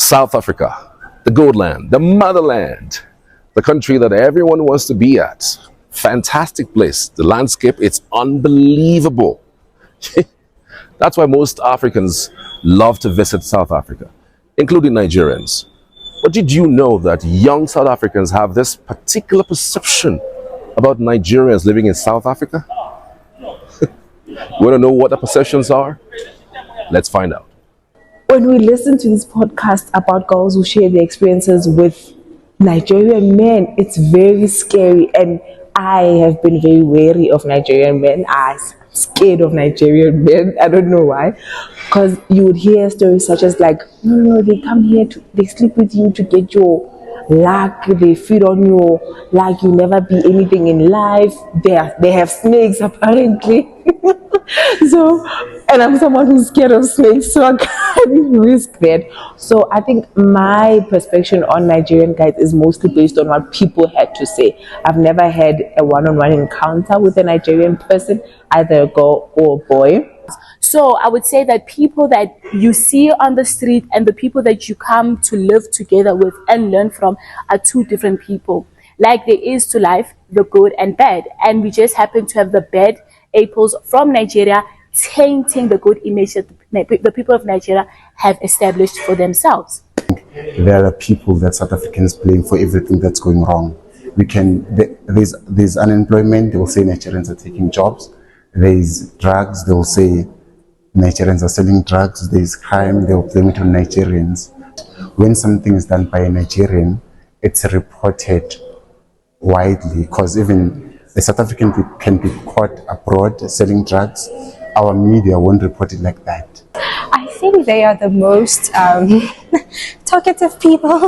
South Africa, the gold land, the motherland, the country that everyone wants to be at. Fantastic place. The landscape, it's unbelievable. That's why most Africans love to visit South Africa, including Nigerians. But did you know that young South Africans have this particular perception about Nigerians living in South Africa? Want to know what the perceptions are? Let's find out. When we listen to this podcast about girls who share their experiences with Nigerian men, it's very scary. And I have been very wary of Nigerian men. I'm scared of Nigerian men. I don't know why. Because you would hear stories such as like, no, they come here, they sleep with you to get your luck, they feed on your luck, you never be anything in life. They have snakes apparently. So, and I'm someone who's scared of snakes, so I can't risk that. So I think my perspective on Nigerian guys is mostly based on what people had to say. I've never had a one-on-one encounter with a Nigerian person, either a girl or a boy. So I would say that people that you see on the street and the people that you come to live together with and learn from are two different people. Like there is to life, the good and bad. And we just happen to have the bad apples from Nigeria tainting the good image that the people of Nigeria have established for themselves. There are people that South Africans blame for everything that's going wrong. There's unemployment, they will say Nigerians are taking jobs. There's drugs, they will say Nigerians are selling drugs. There's crime, they will blame it on Nigerians. When something is done by a Nigerian, it's reported widely, because even a South African can be caught abroad selling drugs. Our media won't report it like that. I think they are the most talkative people.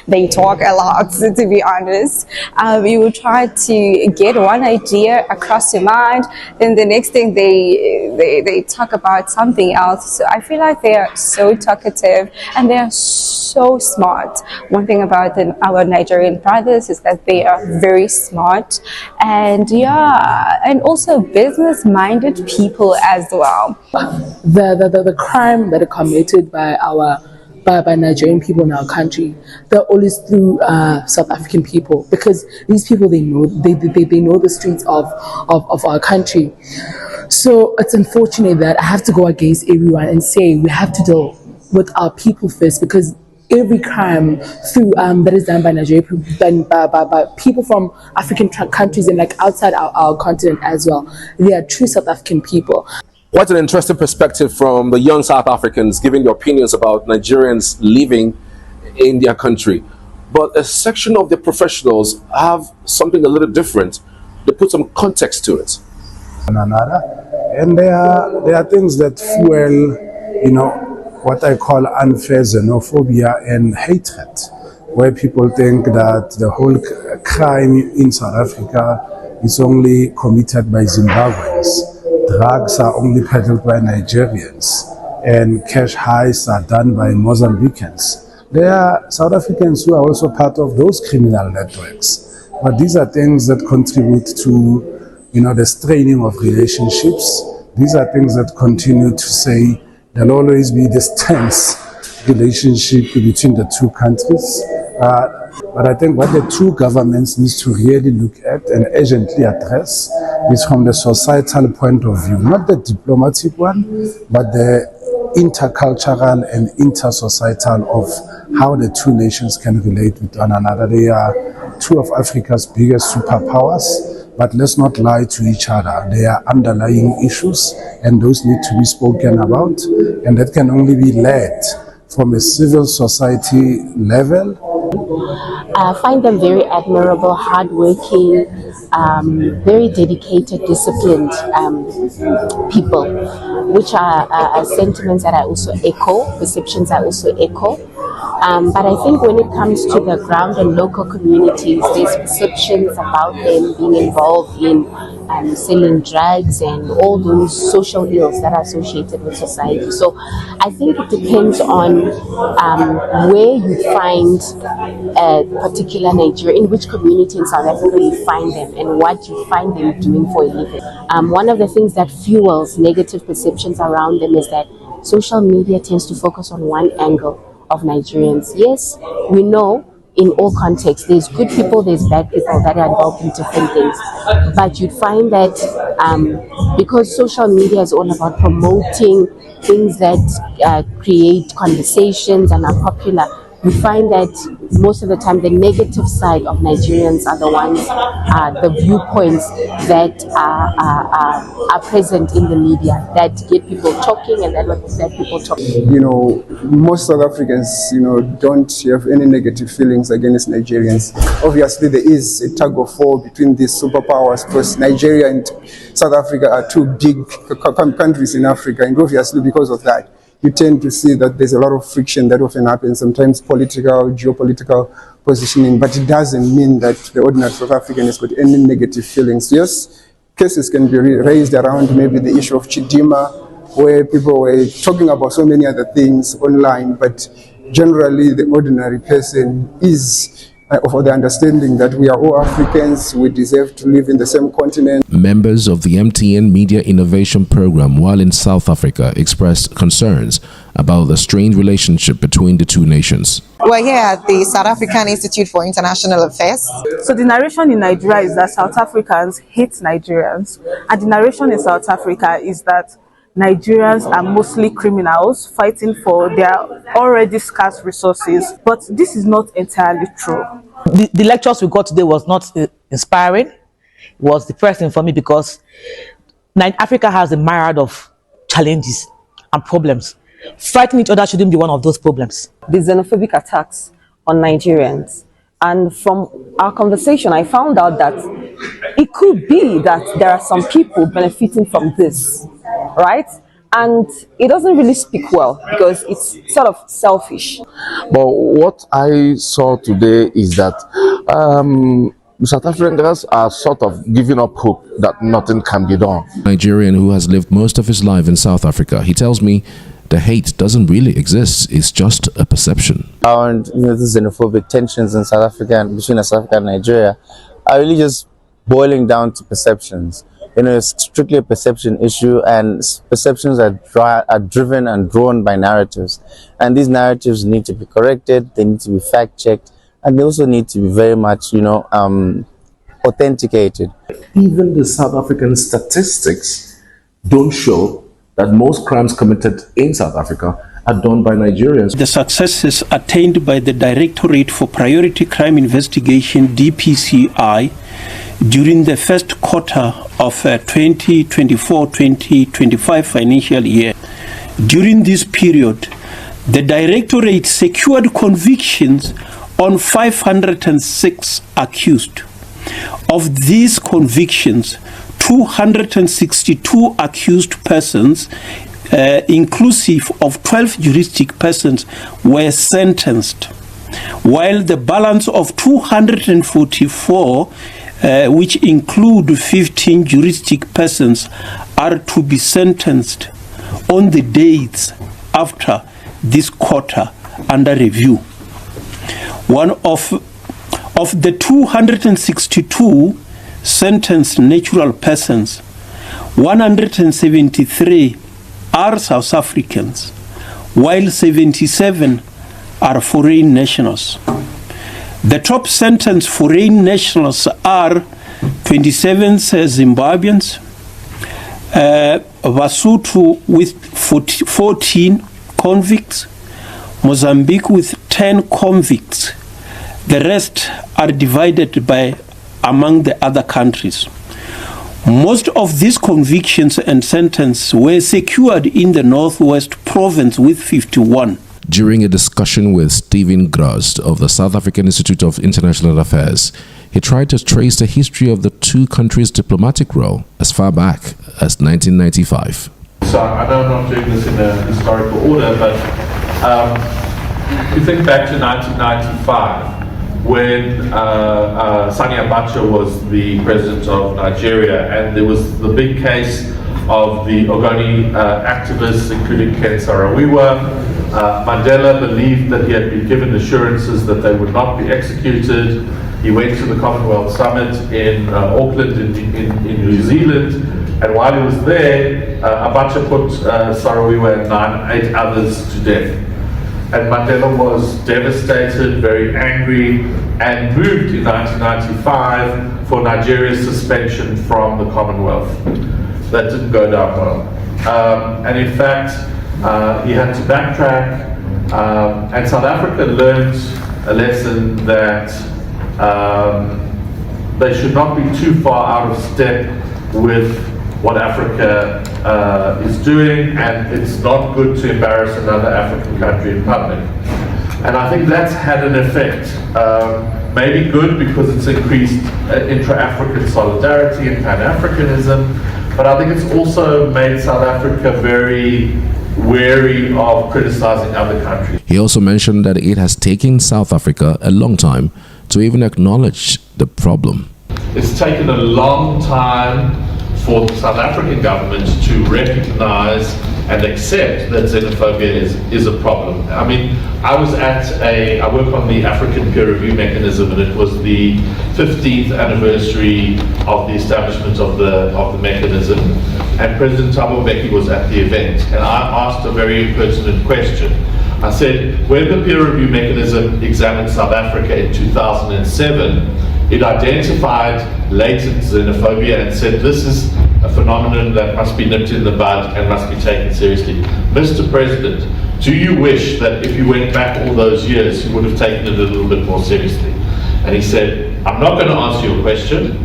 They talk a lot, to be honest. You will try to get one idea across your mind, then the next thing they talk about something else. So I feel like they are so talkative and they are so smart. One thing about our Nigerian brothers is that they are very smart and and also business-minded people as well. The crime that are committed by by Nigerian people in our country, they're always through South African people, because these people, they know the streets of our country. So it's unfortunate that I have to go against everyone and say we have to deal with our people first, because every crime through that is done by Nigeria, done by people from African countries and like outside our continent as well, they are true South African people. What an interesting perspective from the young South Africans giving their opinions about Nigerians living in their country. But a section of the professionals have something a little different. They put some context to it. And there are things that fuel, what I call unfair xenophobia and hatred, where people think that the whole crime in South Africa is only committed by Zimbabweans. Drugs are only peddled by Nigerians, and cash heists are done by Mozambicans. There are South Africans who are also part of those criminal networks. But these are things that contribute to, the straining of relationships. These are things that continue to say there'll always be this tense relationship between the two countries. But I think what the two governments need to really look at and urgently address is from the societal point of view, not the diplomatic one, but the intercultural and intersocietal of how the two nations can relate with one another. They are two of Africa's biggest superpowers, but let's not lie to each other. There are underlying issues, and those need to be spoken about, and that can only be led from a civil society level. I find them very admirable, hardworking, very dedicated, disciplined people, which are sentiments that I also echo, perceptions I also echo. But I think when it comes to the ground and local communities, there's perceptions about them being involved in selling drugs and all those social ills that are associated with society. So I think it depends on where you find a particular Nigeria, in which community in South Africa you find them and what you find them doing for a living. One of the things that fuels negative perceptions around them is that social media tends to focus on one angle of Nigerians. Yes, we know in all contexts, there's good people, there's bad people that are involved in different things. But you'd find that because social media is all about promoting things that create conversations and are popular, you find that most of the time the negative side of Nigerians are the ones, the viewpoints that are present in the media that get people talking and that people talk. You know, most South Africans, you know, don't have any negative feelings against Nigerians. Obviously, there is a tug of war between these superpowers because Nigeria and South Africa are two big countries in Africa, and obviously because of that, you tend to see that there's a lot of friction that often happens, sometimes political, geopolitical positioning, but it doesn't mean that the ordinary South African has got any negative feelings. Yes, cases can be raised around maybe the issue of Chidima, where people were talking about so many other things online, but generally the ordinary person is of the understanding that we are all Africans, we deserve to live in the same continent. Members of the MTN Media Innovation Program while in South Africa expressed concerns about the strained relationship between the two nations. We're here at the South African Institute for International Affairs. So the narration in Nigeria is that South Africans hate Nigerians, and the narration in South Africa is that Nigerians are mostly criminals fighting for their already scarce resources, but this is not entirely true. The lectures we got today was not inspiring. It was depressing for me because Africa has a myriad of challenges and problems. Fighting each other shouldn't be one of those problems. The xenophobic attacks on Nigerians. And from our conversation, I found out that it could be that there are some people benefiting from this, right? And it doesn't really speak well because it's sort of selfish. But what I saw today is that South Africans are sort of giving up hope that nothing can be done. Nigerian who has lived most of his life in South Africa, he tells me the hate doesn't really exist, it's just a perception. And the xenophobic tensions in South Africa and between South Africa and Nigeria are really just boiling down to perceptions. It's strictly a perception issue, and perceptions are driven and drawn by narratives. And these narratives need to be corrected, they need to be fact-checked, and they also need to be very much, authenticated. Even the South African statistics don't show that most crimes committed in South Africa are done by Nigerians. The successes attained by the Directorate for Priority Crime Investigation, DPCI, during the first quarter of 2024-2025 financial year. During this period, the Directorate secured convictions on 506 accused. Of these convictions, 262 accused persons, inclusive of 12 juristic persons, were sentenced, while the balance of 244, which include 15 juristic persons, are to be sentenced on the dates after this quarter under review. One of the 262 sentenced natural persons, 173 are South Africans, while 77 are foreign nationals. The top sentenced foreign nationals are 27 Zimbabweans, Lesotho with 14 convicts, Mozambique with 10 convicts. The rest are divided among the other countries. Most of these convictions and sentences were secured in the Northwest Province with 51. During a discussion with Stephen Grust of the South African Institute of International Affairs, he tried to trace the history of the two countries' diplomatic role as far back as 1995. So I know I'm not doing this in a historical order, but if you think back to 1995, when Sani Abacha was the president of Nigeria, and there was the big case of the Ogoni activists, including Ken Saro-Wiwa. Mandela believed that he had been given assurances that they would not be executed. He went to the Commonwealth Summit in Auckland in New Zealand, and while he was there, Abacha put Saro-Wiwa and 8 others to death. And Mandela was devastated, very angry, and moved in 1995 for Nigeria's suspension from the Commonwealth. That didn't go down well. And in fact, he had to backtrack, and South Africa learned a lesson that they should not be too far out of step with what Africa is doing, and it's not good to embarrass another African country in public. And I think that's had an effect. Maybe good because it's increased intra-African solidarity and Pan-Africanism, but I think it's also made South Africa very wary of criticizing other countries. He also mentioned that it has taken South Africa a long time to even acknowledge the problem. It's taken a long time for the South African government to recognize and accept that xenophobia is a problem. I mean, I work on the African peer review mechanism, and it was the 15th anniversary of the establishment of the mechanism, and President Thabo Mbeki was at the event, and I asked a very pertinent question. I said, when the peer review mechanism examined South Africa in 2007, it identified latent xenophobia and said this is a phenomenon that must be nipped in the bud and must be taken seriously. Mr. President, do you wish that if you went back all those years, you would have taken it a little bit more seriously? And he said, I'm not going to answer your question.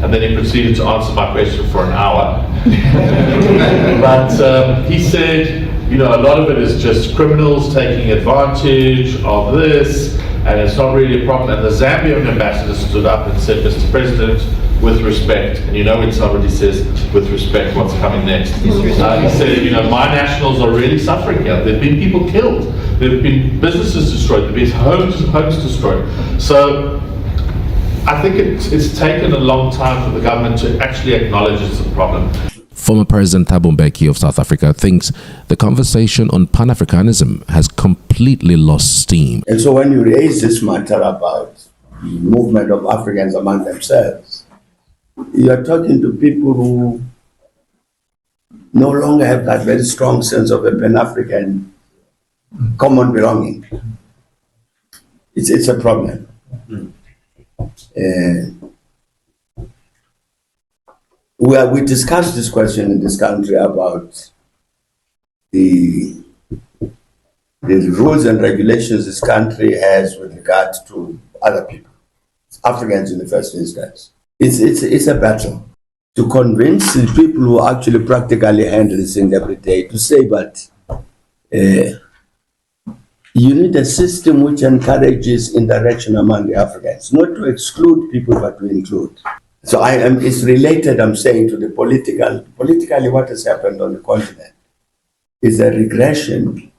And then he proceeded to answer my question for an hour. But he said, you know, a lot of it is just criminals taking advantage of this, and it's not really a problem. And the Zambian ambassador stood up and said, Mr. President, with respect, and you know when somebody says, with respect, what's coming next? He said, you know, my nationals are really suffering here. There have been people killed. There have been businesses destroyed. There have been homes destroyed. So I think it's taken a long time for the government to actually acknowledge it's a problem. Former President Thabo Mbeki of South Africa thinks the conversation on Pan-Africanism has completely lost steam. And so when you raise this matter about the movement of Africans among themselves, you are talking to people who no longer have that very strong sense of a Pan-African common belonging. It's a problem. We discussed this question in this country about the rules and regulations this country has with regard to other people, Africans in the first instance. It's a battle to convince the people who actually practically handle this thing every day to say, but you need a system which encourages interaction among the Africans, not to exclude people, but to include. So it's related, I'm saying, to the politically what has happened on the continent is a regression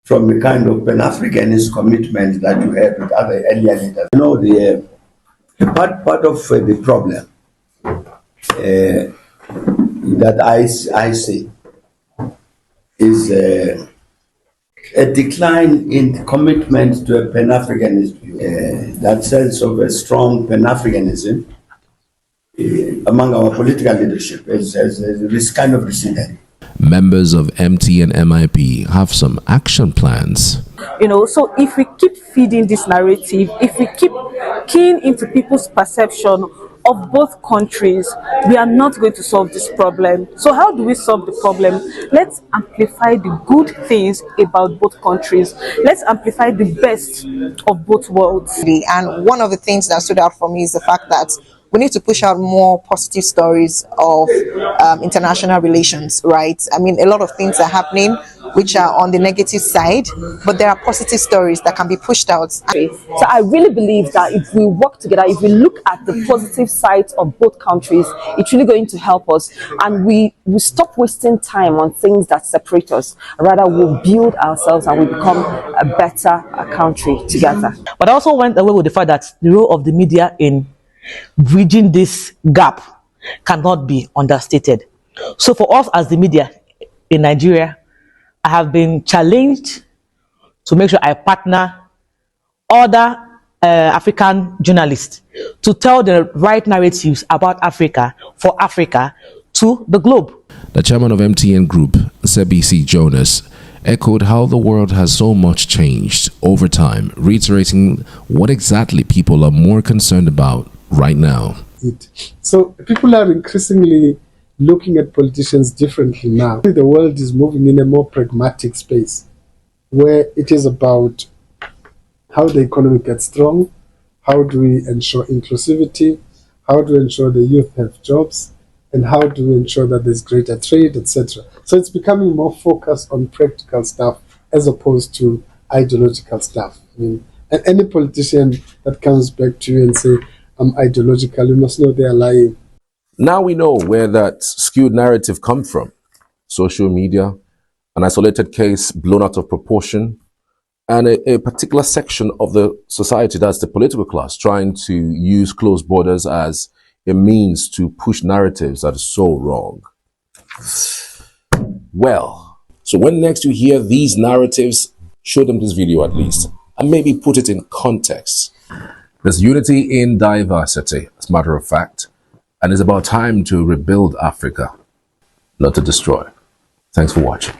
from the kind of Pan-Africanist commitment that you have with other earlier leaders. You know, the part of the problem that I see is a decline in commitment to a Pan-Africanist view. That sense of a strong Pan-Africanism among our political leadership is kind of receded. Members of MT and MIP have some action plans. You know, so if we keep feeding this narrative, if we keep keying into people's perception of both countries, we are not going to solve this problem. So how do we solve the problem? Let's amplify the good things about both countries. Let's amplify the best of both worlds. And one of the things that stood out for me is the fact that we need to push out more positive stories of international relations, right? I mean, a lot of things are happening which are on the negative side, but there are positive stories that can be pushed out. So I really believe that if we work together, if we look at the positive sides of both countries, it's really going to help us. And we stop wasting time on things that separate us. Rather, we'll build ourselves and we become a better country together. But I also went away with the fact that the role of the media in bridging this gap cannot be understated. So for us as the media in Nigeria, I have been challenged to make sure I partner other African journalists to tell the right narratives about Africa for Africa to the globe. The chairman of MTN Group, Sebisi Jonas, echoed how the world has so much changed over time, reiterating what exactly people are more concerned about right now. So people are increasingly looking at politicians differently now. The world is moving in a more pragmatic space where it is about how the economy gets strong, how do we ensure inclusivity, how do we ensure the youth have jobs, and how do we ensure that there's greater trade, etc. So it's becoming more focused on practical stuff as opposed to ideological stuff. I mean, and any politician that comes back to you and say, I'm ideological, you must know they are lying. Now we know where that skewed narrative comes from. Social media, an isolated case blown out of proportion, and a particular section of the society, that's the political class, trying to use closed borders as a means to push narratives that are so wrong. Well, so when next you hear these narratives, show them this video at least, and maybe put it in context. There's unity in diversity, as a matter of fact, and it's about time to rebuild Africa, not to destroy. Thanks for watching.